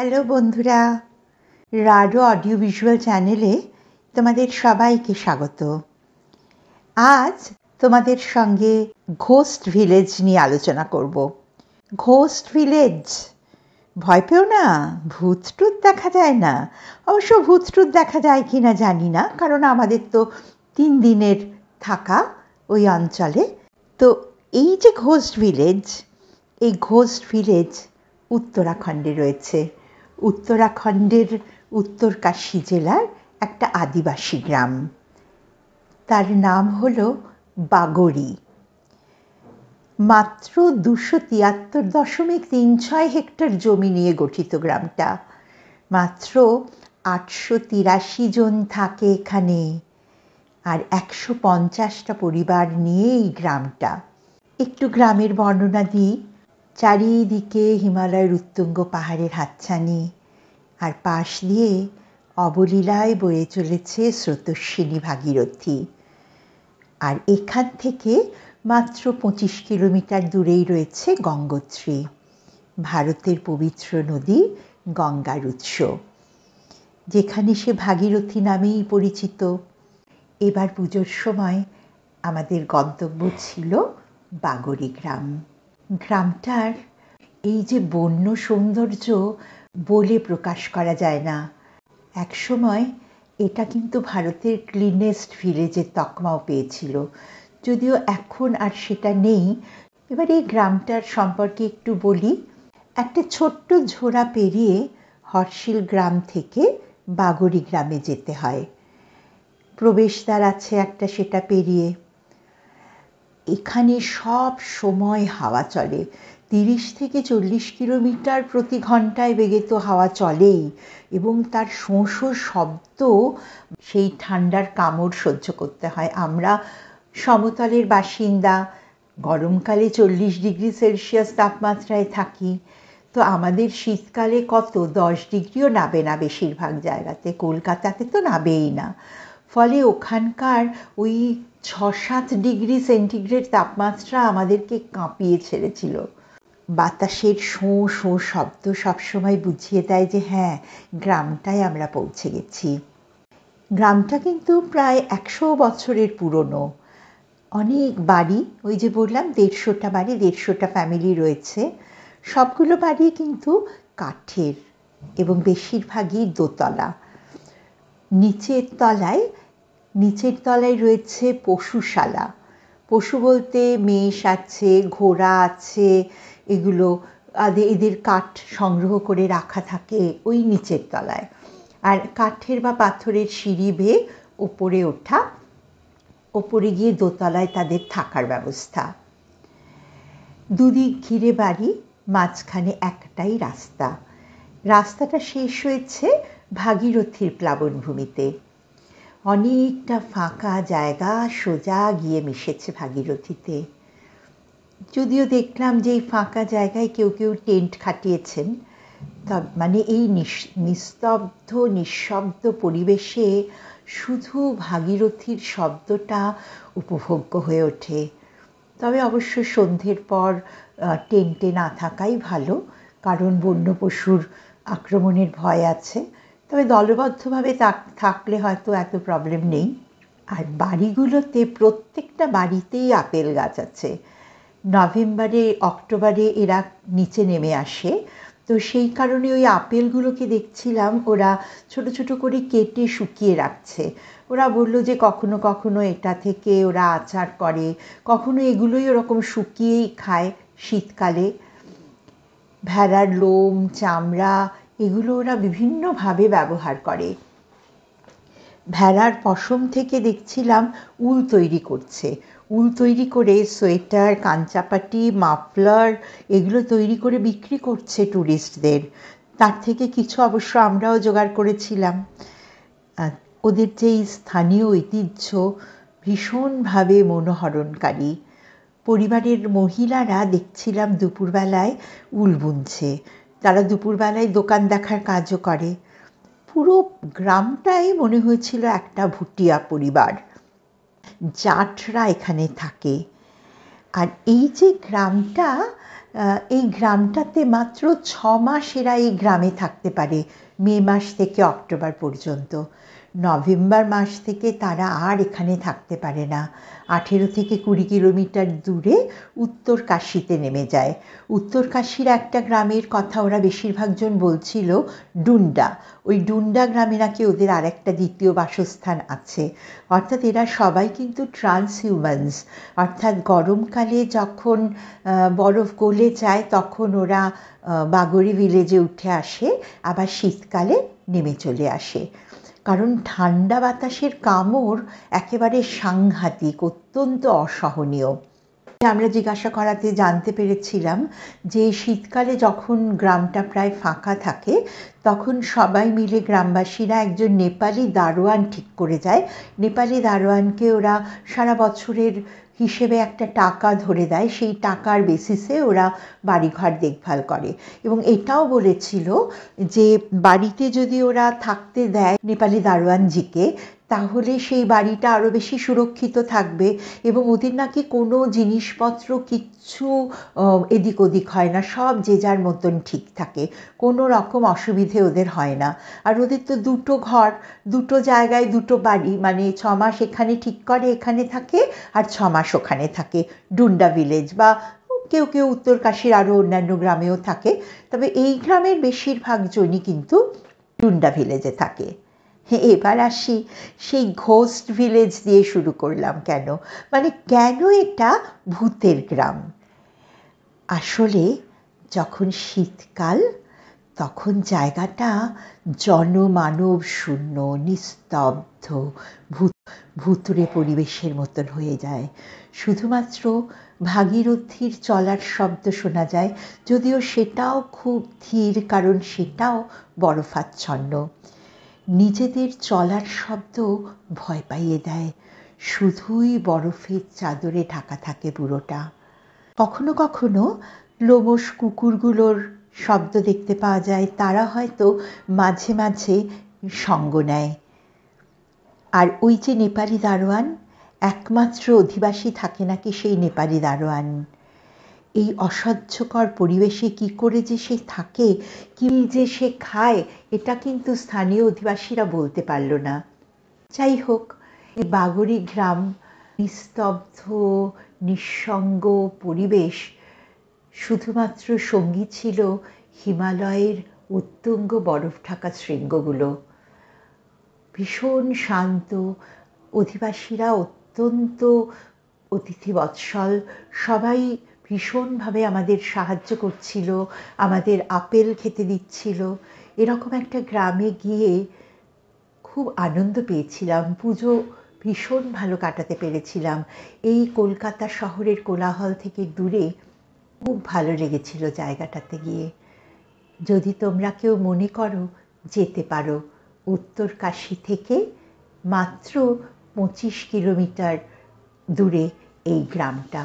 Hello বন্ধুরা, Rado audio visual চ্যানেলে তোমাদের সবাইকে স্বাগত। আজ তোমাদের সঙ্গে ঘোস্ট ভিলেজ নিয়ে আলোচনা করব। ঘোস্ট ভিলেজ, ভয় পেও না, ভূত টুত দেখা যায় না। অবশ্য ভূত টুত দেখা যায় কি না জানি না, কারণ আমাদের তো 3 দিনের থাকা ওই অঞ্চলে। তো এই যে ঘোস্ট ভিলেজ, এই ঘোস্ট ভিলেজ উত্তরাখণ্ডে রয়েছে। উত্তরাখণ্ডের উত্তরকাশী জেলার একটা আদিবাসী গ্রাম। তার নাম হলো বাগড়ি। মাত্র 273.36 হেক্টর জমি নিয়ে গঠিত গ্রামটা। মাত্র 883 জন থাকে এখানে, আর 150টা পরিবার নিয়ে এই গ্রামটা। একটু গ্রামের বর্ণনা দিই। চারিদিকে হিমালয়ের উত্তুঙ্গ পাহাড়ের হাতছানি, আর পাশ দিয়ে অবলীলায় বয়ে চলেছে স্রোতস্বিনী ভাগীরথী। আর এখান থেকে মাত্র 25 কিলোমিটার দূরেই রয়েছে গঙ্গোত্রী, ভারতের পবিত্র নদী গঙ্গার উৎস, যেখানে সে ভাগীরথী নামেই পরিচিত। এবার পুজোর সময় আমাদের গন্তব্য ছিল বাগড়ি গ্রাম। গ্রামটার এই যে বন্য সৌন্দর্য বলে প্রকাশ করা যায় না। একসময় এটা কিন্তু ভারতের ক্লিনেস্ট ভিলেজের তকমাও পেয়েছিল, যদিও এখন আর সেটা নেই। এবার এই গ্রামটার সম্পর্কে একটু বলি। একটা ছোট্ট ঝোড়া পেরিয়ে হর্ষিল গ্রাম থেকে বাগড়ি গ্রামে যেতে হয়। প্রবেশদ্বার আছে একটা, সেটা পেরিয়ে। এখানে সব সময় হাওয়া চলে। 30 থেকে 40 কিলোমিটার প্রতি ঘন্টায় বেগে তো হাওয়া চলেই, এবং তার শোঁ শোঁ শব্দ, সেই ঠান্ডার কামড় সহ্য করতে হয়। আমরা সমতলের বাসিন্দা, গরমকালে 40 ডিগ্রি সেলসিয়াস তাপমাত্রায় থাকি। তো আমাদের শীতকালে কত 10 ডিগ্রিও নাবে না বেশিরভাগ জায়গাতে, কলকাতাতে তো নাবেই না। ফলে ওখানকার ওই 6-7 ডিগ্রি সেন্টিগ্রেড তাপমাত্রা আমাদেরকে কাঁপিয়ে ছেড়েছিল। বাতাসের শোঁ শোঁ শব্দ সবসময় বুঝিয়ে দেয় যে হ্যাঁ, গ্রামটায় আমরা পৌঁছে গেছি। গ্রামটা কিন্তু প্রায় 100 বছরের পুরনো। অনেক বাড়ি, ওই যে বললাম 150টা বাড়ি, 150টা ফ্যামিলি রয়েছে। সবগুলো বাড়ি কিন্তু কাঠের, এবং বেশিরভাগই দোতলা। নিচের তলায় রয়েছে পশুশালা। পশু বলতে মেষ আছে, ঘোড়া আছে, এগুলো এদের কাঠ সংগ্রহ করে রাখা থাকে ওই নিচের তলায়। আর কাঠের বা পাথরের সিঁড়ি বেয়ে ওপরে ওঠা, ওপরে গিয়ে দোতলায় তাদের থাকার ব্যবস্থা। দুদিক ঘিরে বাড়ি, মাঝখানে একটাই রাস্তা। রাস্তাটা শেষ হয়েছে ভাগীরথীর প্লাবনভূমিতে। অনেকটা ফাঁকা জায়গা সোজা গিয়ে মিশেছে ভাগীরথীতে। যদিও দেখলাম যে এই ফাঁকা জায়গায় কেউ কেউ টেন্ট খাটিয়েছেন, মানে এই নিস্তব্ধ নিঃশব্দ পরিবেশে শুধু ভাগীরথীর শব্দটা উপভোগ্য হয়ে ওঠে। তবে অবশ্য সন্ধ্যের পর টেন্টে না থাকাই ভালো, কারণ বন্য পশুর আক্রমণের ভয় আছে। তবে দলবদ্ধভাবে থাকলে হয়তো এত প্রবলেম নেই। আর বাড়িগুলোতে, প্রত্যেকটা বাড়িতেই আপেল গাছ আছে। নভেম্বরে অক্টোবরে এরা নিচে নেমে আসে, তো সেই কারণে ওই আপেলগুলোকে দেখছিলাম ওরা ছোট ছোট করে কেটে শুকিয়ে রাখছে। ওরা বলল যে কখনো কখনো এটা থেকে ওরা আচার করে, কখনো এগুলোই ওরকম শুকিয়েই খায় শীতকালে। ভেড়ার লোম, চামড়া, এগুলো ওরা বিভিন্নভাবে ব্যবহার করে। ভেড়ার পশম থেকে দেখছিলাম উল তৈরি করছে। উল তৈরি করে সোয়েটার, কাঞ্চাপাটি, মাফলার, এগুলো তৈরি করে বিক্রি করছে ট্যুরিস্টদের। তার থেকে কিছু অবশ্য আমরাও জোগাড় করেছিলাম। ওদের যে এই স্থানীয় ঐতিহ্য ভীষণভাবে মনোহরণকারী। পরিবারের মহিলারা দেখছিলাম দুপুরবেলায় উল বুনছে। তারা দুপুরবেলায় দোকান দেখার কাজও করে। পুরো গ্রামটাই মনে হয়েছিল একটা ভুটিয়া পরিবার। জাটরা এখানে থাকে। আর এই যে গ্রামটা, এই গ্রামটাতে মাত্র 6 মাস এরা এই গ্রামে থাকতে পারে, মে মাস থেকে অক্টোবর পর্যন্ত। নভেম্বর মাস থেকে তারা আর এখানে থাকতে পারে না। 18 থেকে 20 কিলোমিটার দূরে উত্তর কাশীতে নেমে যায়। উত্তর কাশীর একটা গ্রামের কথা ওরা বেশিরভাগজন বলছিল, ডুন্ডা। ওই ডুন্ডা গ্রামে নাকি ওদের আরেকটা দ্বিতীয় বাসস্থান আছে। অর্থাৎ এরা সবাই কিন্তু ট্রান্সহিউম্যানস, অর্থাৎ গরমকালে যখন বরফ গলে যায় তখন ওরা বাগরি ভিলেজে উঠে আসে, আবার শীতকালে নেমে চলে আসে। কারণ ঠান্ডা বাতাসের কামড় একেবারে সাংঘাতিক, অত্যন্ত অসহনীয়। আমরা জিজ্ঞাসা করাতে জানতে পেরেছিলাম যে শীতকালে যখন গ্রামটা প্রায় ফাঁকা থাকে তখন সবাই মিলে গ্রামবাসীরা একজন নেপালি দারোয়ান ঠিক করে যায়। নেপালি দারোয়ানকে ওরা সারা বছরের হিসেবে একটা টাকা ধরে দেয়, সেই টাকার বেসিসে ওরা বাড়িঘর দেখভাল করে। এবং এটাও বলেছিল যে বাড়িতে যদি ওরা থাকতে দেয় নেপালি দারোয়ানজিকে, তাহলে সেই বাড়িটা আরও বেশি সুরক্ষিত থাকবে এবং ওদের নাকি কোনো জিনিসপত্র কিচ্ছু এদিক ওদিক হয় না, সব যে যার মতন ঠিক থাকে, কোনো রকম অসুবিধে ওদের হয় না। আর ওদের তো দুটো ঘর, দুটো জায়গায় দুটো বাড়ি, মানে 6 মাস এখানে ঠিক করে এখানে থাকে আর 6 মাস ওখানে থাকে, ডুন্ডা ভিলেজ। বা কেউ কেউ উত্তর কাশীর আরও অন্যান্য গ্রামেও থাকে, তবে এই গ্রামের বেশিরভাগ জনই কিন্তু ডুন্ডা ভিলেজে থাকে। এবার আসি সেই ঘোস্ট ভিলেজ দিয়ে শুরু করলাম কেন, মানে কেন এটা ভূতের গ্রাম। আসলে যখন শীতকাল তখন জায়গাটা জনমানব শূন্য, নিস্তব্ধ, ভুতুড়ে পরিবেশের মতন হয়ে যায়। শুধুমাত্র ভাগীরথীর চলার শব্দ শোনা যায়, যদিও সেটাও খুব ধীর, কারণ সেটাও বরফাচ্ছন্ন। নিজেদের চলার শব্দ ভয় পাইয়ে দেয়, শুধুই বরফের চাদরে ঢাকা থাকে পুরোটা। কখনো কখনো লোমশ কুকুরগুলোর শব্দ দেখতে পাওয়া যায়, তারা হয়তো মাঝে মাঝে সঙ্গ নেয়। আর ওই যে নেপালি দারোয়ান, একমাত্র অধিবাসী থাকে নাকি সেই নেপালি দারোয়ান। এই অসহ্যকর পরিবেশে কি করে যে সে থাকে, কি যে সে খায়, এটা কিন্তু স্থানীয় অধিবাসীরা বলতে পারল না। যাই হোক, এই বাগরি গ্রাম, নিস্তব্ধ নিঃসঙ্গ পরিবেশ, শুধুমাত্র সঙ্গী ছিল হিমালয়ের উত্তুঙ্গ বরফ ঢাকা শৃঙ্গগুলো। ভীষণ শান্ত, অধিবাসীরা অত্যন্ত অতিথিবৎসল, সবাই ভীষণভাবে আমাদের সাহায্য করছিল, আমাদের আপেল খেতে দিচ্ছিল। এরকম একটা গ্রামে গিয়ে খুব আনন্দ পেয়েছিলাম, পুজো ভীষণ ভালো কাটাতে পেরেছিলাম। এই কলকাতা শহরের কোলাহল থেকে দূরে খুব ভালো লেগেছিল জায়গাটাতে গিয়ে। যদি তোমরা কেউ মনে করো, যেতে পারো উত্তর কাশী থেকে মাত্র 25 কিলোমিটার দূরে এই গ্রামটা।